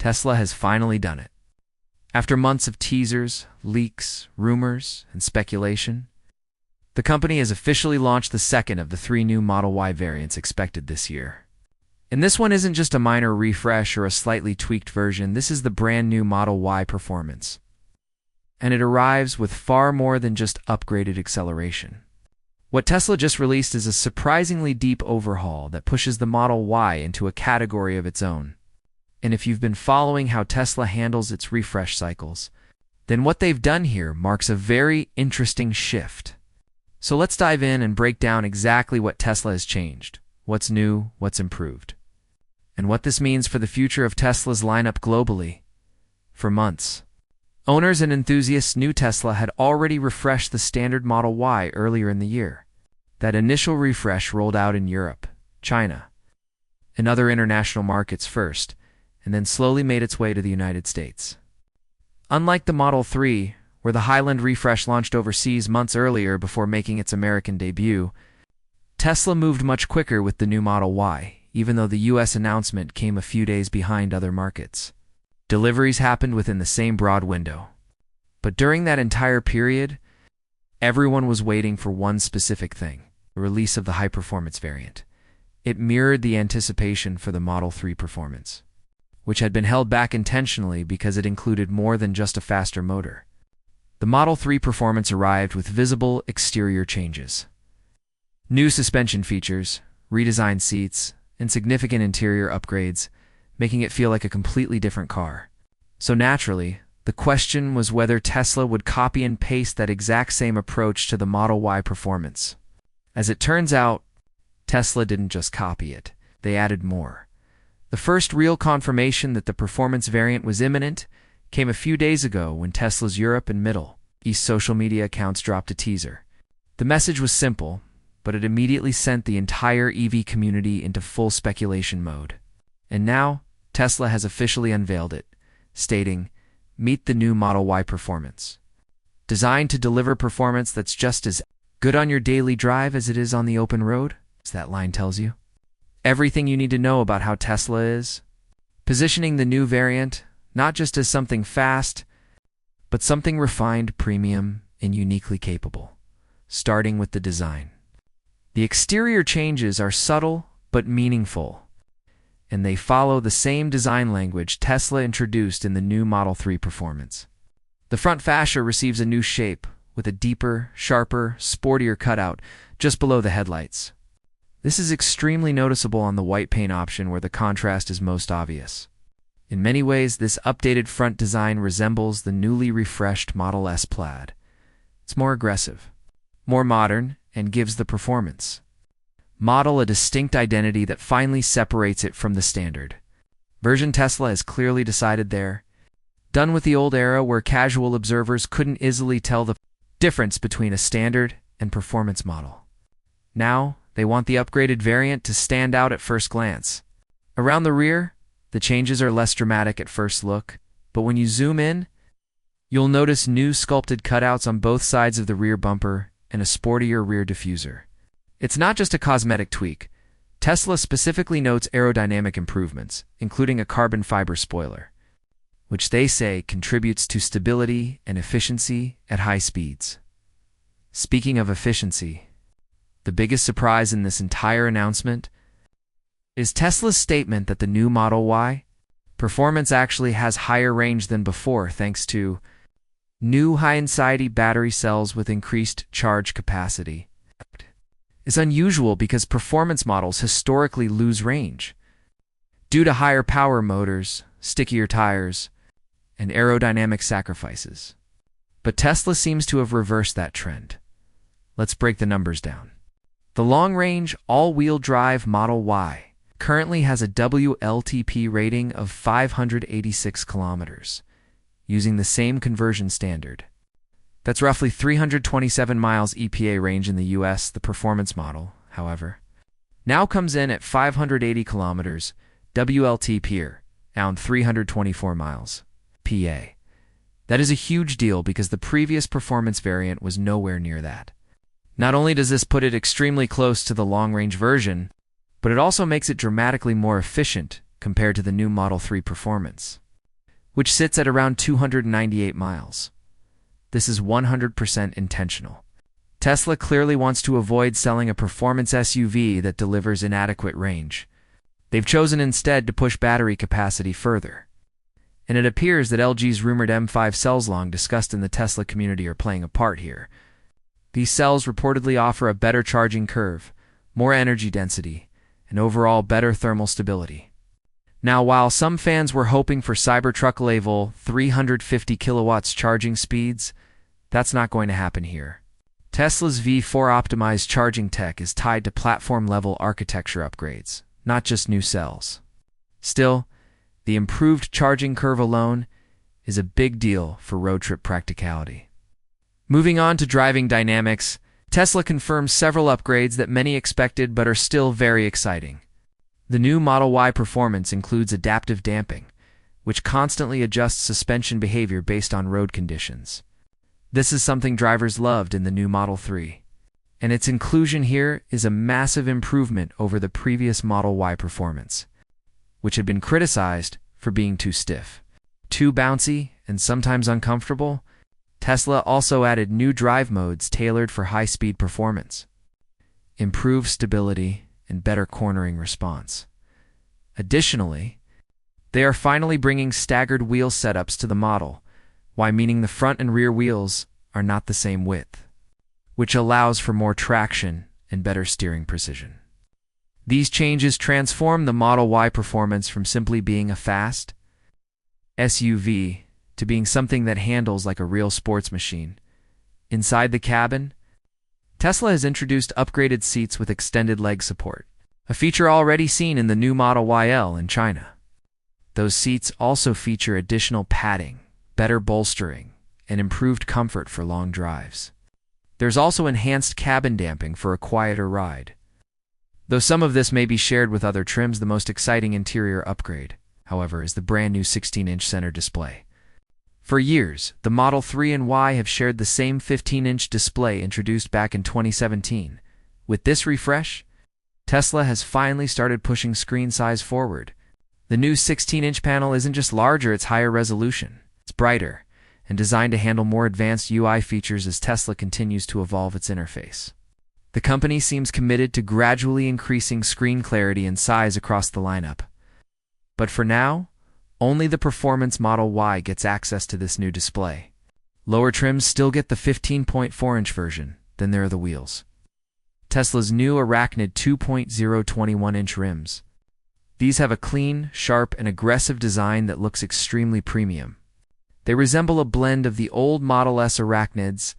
Tesla has finally done it. After months of teasers, leaks, rumors, and speculation, the company has officially launched the second of the 3 new Model Y variants expected this year. And this one isn't just a minor refresh or a slightly tweaked version, this is the brand new Model Y Performance. And it arrives with far more than just upgraded acceleration. What Tesla just released is a surprisingly deep overhaul that pushes the Model Y into a category of its own. And if you've been following how Tesla handles its refresh cycles, then what they've done here marks a very interesting shift. So let's dive in and break down exactly what Tesla has changed, what's new, what's improved, and what this means for the future of Tesla's lineup globally. For months, owners and enthusiasts knew Tesla had already refreshed the standard Model Y earlier in the year. That initial refresh rolled out in Europe, China, and other international markets first, and then slowly made its way to the United States. Unlike the Model 3, where the Highland refresh launched overseas months earlier before making its American debut, Tesla moved much quicker with the new Model Y, even though the US announcement came a few days behind other markets. Deliveries happened within the same broad window. But during that entire period, everyone was waiting for one specific thing: the release of the high-performance variant. It mirrored the anticipation for the Model 3 Performance, which had been held back intentionally because it included more than just a faster motor. The Model 3 Performance arrived with visible exterior changes. New suspension features, redesigned seats, and significant interior upgrades, making it feel like a completely different car. So naturally, the question was whether Tesla would copy and paste that exact same approach to the Model Y Performance. As it turns out, Tesla didn't just copy it, they added more. The first real confirmation that the Performance variant was imminent came a few days ago when Tesla's Europe and Middle East social media accounts dropped a teaser. The message was simple, but it immediately sent the entire EV community into full speculation mode. And now, Tesla has officially unveiled it, stating, "Meet the new Model Y Performance. Designed to deliver performance that's just as good on your daily drive as it is on the open road," as that line tells you. Everything you need to know about how Tesla is. Positioning the new variant, not just as something fast, but something refined, premium, and uniquely capable. Starting with the design. The exterior changes are subtle but meaningful, and they follow the same design language Tesla introduced in the new Model 3 Performance. The front fascia receives a new shape, with a deeper, sharper, sportier cutout just below the headlights. This is extremely noticeable on the white paint option where the contrast is most obvious. In many ways, this updated front design resembles the newly refreshed Model S Plaid. It's more aggressive, more modern, and gives the Performance model a distinct identity that finally separates it from the standard version. Tesla has clearly decided they're done with the old era where casual observers couldn't easily tell the difference between a standard and performance model. Now, they want the upgraded variant to stand out at first glance. Around the rear, the changes are less dramatic at first look, but when you zoom in, you'll notice new sculpted cutouts on both sides of the rear bumper and a sportier rear diffuser. It's not just a cosmetic tweak. Tesla specifically notes aerodynamic improvements, including a carbon fiber spoiler, which they say contributes to stability and efficiency at high speeds. Speaking of efficiency, the biggest surprise in this entire announcement is Tesla's statement that the new Model Y Performance actually has higher range than before thanks to new high-density battery cells with increased charge capacity. It's unusual because performance models historically lose range due to higher power motors, stickier tires, and aerodynamic sacrifices. But Tesla seems to have reversed that trend. Let's break the numbers down. The long-range, all-wheel drive Model Y currently has a WLTP rating of 586 kilometers, using the same conversion standard. That's roughly 327 miles EPA range in the US. The performance model, however, now comes in at 580 kilometers WLTP, around 324 miles PA. That is a huge deal because the previous performance variant was nowhere near that. Not only does this put it extremely close to the long-range version, but it also makes it dramatically more efficient compared to the new Model 3 Performance. which sits at around 298 miles. This is 100% intentional. Tesla clearly wants to avoid selling a performance SUV that delivers inadequate range. They've chosen instead to push battery capacity further. And it appears that LG's rumored M5 cells long discussed in the Tesla community are playing a part here. These cells reportedly offer a better charging curve, more energy density, and overall better thermal stability. Now, while some fans were hoping for Cybertruck-level 350 kilowatts charging speeds, that's not going to happen here. Tesla's V4 optimized charging tech is tied to platform-level architecture upgrades, not just new cells. Still, the improved charging curve alone is a big deal for road trip practicality. Moving on to driving dynamics, Tesla confirms several upgrades that many expected but are still very exciting. The new Model Y performance includes adaptive damping, which constantly adjusts suspension behavior based on road conditions. This is something drivers loved in the new Model 3, and its inclusion here is a massive improvement over the previous Model Y performance, which had been criticized for being too stiff, too bouncy, and sometimes uncomfortable. Tesla also added new drive modes tailored for high-speed performance, improved stability, and better cornering response. Additionally, they are finally bringing staggered wheel setups to the model, meaning the front and rear wheels are not the same width, which allows for more traction and better steering precision. These changes transform the Model Y performance from simply being a fast SUV to being something that handles like a real sports machine. Inside the cabin, Tesla has introduced upgraded seats with extended leg support, a feature already seen in the new Model YL in China. Those seats also feature additional padding, better bolstering, and improved comfort for long drives. There's also enhanced cabin damping for a quieter ride. Though some of this may be shared with other trims, the most exciting interior upgrade, however, is the brand new 16-inch center display. For years, the Model 3 and Y have shared the same 15-inch display introduced back in 2017. With this refresh, Tesla has finally started pushing screen size forward. The new 16-inch panel isn't just larger, it's higher resolution. It's brighter and designed to handle more advanced UI features as Tesla continues to evolve its interface. The company seems committed to gradually increasing screen clarity and size across the lineup. But for now, only the performance Model Y gets access to this new display. Lower trims still get the 15.4-inch version, then there are the wheels. Tesla's new Arachnid 2.021-inch rims. These have a clean, sharp, and aggressive design that looks extremely premium. They resemble a blend of the old Model S Arachnids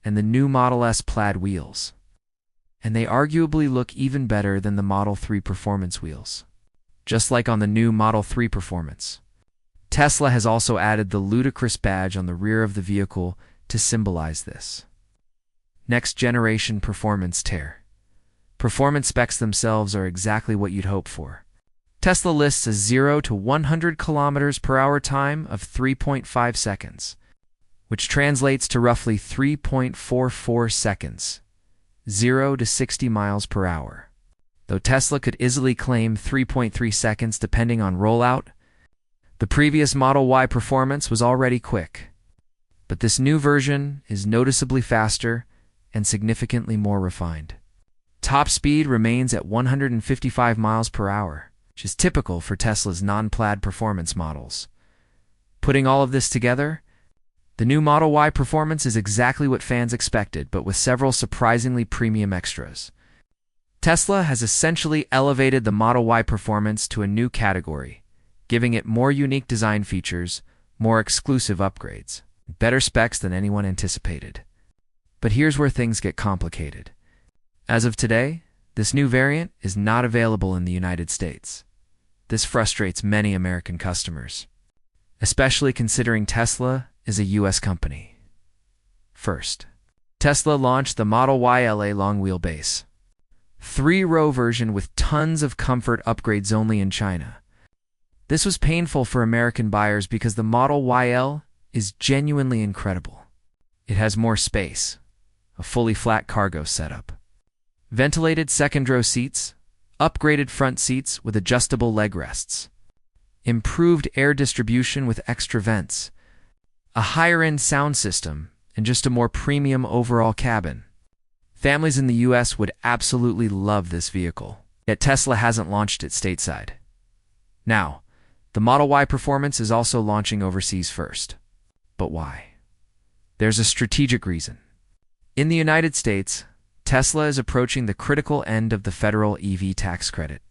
and the new Model S Plaid wheels. And they arguably look even better than the Model 3 Performance wheels. Just like on the new Model 3 Performance, Tesla has also added the ludicrous badge on the rear of the vehicle to symbolize this. Next generation performance tear. Performance specs themselves are exactly what you'd hope for. Tesla lists a 0 to 100 km/h time of 3.5 seconds, which translates to roughly 3.44 seconds, 0 to 60 miles per hour. Though Tesla could easily claim 3.3 seconds depending on rollout, the previous Model Y performance was already quick. But this new version is noticeably faster and significantly more refined. Top speed remains at 155 miles per hour, which is typical for Tesla's non-Plaid performance models. Putting all of this together, the new Model Y performance is exactly what fans expected, but with several surprisingly premium extras. Tesla has essentially elevated the Model Y performance to a new category, giving it more unique design features, more exclusive upgrades, and better specs than anyone anticipated. But here's where things get complicated. As of today, this new variant is not available in the United States. This frustrates many American customers, especially considering Tesla is a U.S. company. First, Tesla launched the Model Y LA long wheelbase 3-row version with tons of comfort upgrades only in China. This was painful for American buyers because the Model YL is genuinely incredible. It has more space, a fully flat cargo setup, ventilated second-row seats, upgraded front seats with adjustable leg rests, improved air distribution with extra vents, a higher-end sound system, and just a more premium overall cabin. Families in the US would absolutely love this vehicle, yet Tesla hasn't launched it stateside. Now, the Model Y Performance is also launching overseas first. But why? There's a strategic reason. In the United States, Tesla is approaching the critical end of the federal EV tax credit.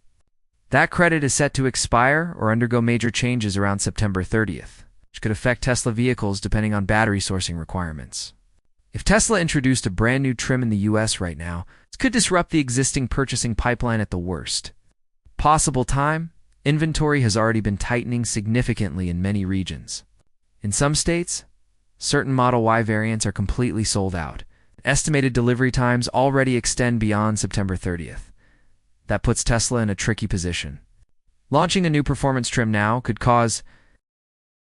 That credit is set to expire or undergo major changes around September 30th, which could affect Tesla vehicles depending on battery sourcing requirements. If Tesla introduced a brand new trim in the US right now, this could disrupt the existing purchasing pipeline at the worst. Possible time? Inventory has already been tightening significantly in many regions. In some states, certain Model Y variants are completely sold out. Estimated delivery times already extend beyond September 30th. That puts Tesla in a tricky position. Launching a new performance trim now could cause